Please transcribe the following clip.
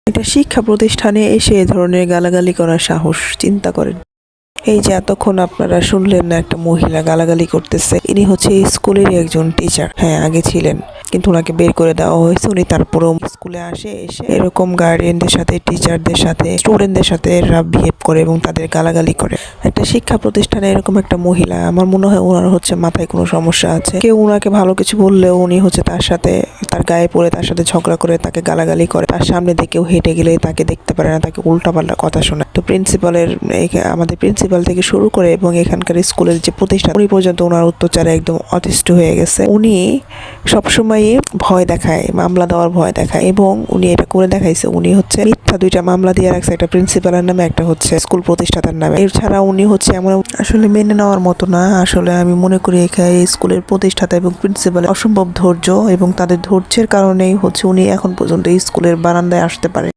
এটা শিক্ষা প্রতিষ্ঠানে এসে এ ধরনের গালাগালি করার সাহস, চিন্তা করেন। এই যে এতক্ষণ আপনারা শুনলেন না, একটা মহিলা গালাগালি করতেছে, ইনি হচ্ছে স্কুলেরই একজন টিচার। হ্যাঁ, আগে ছিলেন, কিন্তু ওনাকে বের করে দেওয়া হয়েছে। উনি তারপরেও স্কুলে এসে এরকম গার্ডিয়ানদের সাথে, টিচারদের সাথে, স্টুডেন্টদের সাথে রাফ বিহেভ করে এবং তাদের গালাগালি করে। একটা শিক্ষা প্রতিষ্ঠানে এরকম একটা মহিলা, আমার মনে হয় ওনার হচ্ছে মাথায় কোনো সমস্যা আছে। কেউ ওনাকে ভালো কিছু বললেও উনি হচ্ছে তার সাথে, তার গায়ে পড়ে তার সাথে ঝগড়া করে, তাকে গালাগালি করে। তার সামনে দিয়ে কেউ হেঁটে গেলে তাকে দেখতে পারে না, তাকে উল্টাপাল্টা কথা শোনায়। তো প্রিন্সিপালের, আমাদের প্রিন্সিপাল থেকে শুরু করে এবং এখানকার স্কুলের যে প্রতিষ্ঠান, উনি পর্যন্ত ওনার অত্যাচারে একদম অতিষ্ঠ হয়ে গেছে। উনি সবসময় ভয় দেখায়, মামলা দেওয়ার ভয় দেখায়, এবং উনি এটা করে দেখাইছে। উনি হচ্ছে মিথ্যা 2টা মামলা দিয়ে রাখছে, একটা প্রিন্সিপালের নামে, একটা হচ্ছে স্কুল প্রতিষ্ঠাতার নামে। এছাড়া উনি হচ্ছে এমন, আসলে মেনে নেওয়ার মতো না। আসলে আমি মনে করি এখানে স্কুলের প্রতিষ্ঠাতা এবং প্রিন্সিপালের অসম্ভব ধৈর্য, এবং তাদের ধৈর্যের কারণেই হচ্ছে উনি এখন পর্যন্ত স্কুলের বারান্দায় আসতে পারে।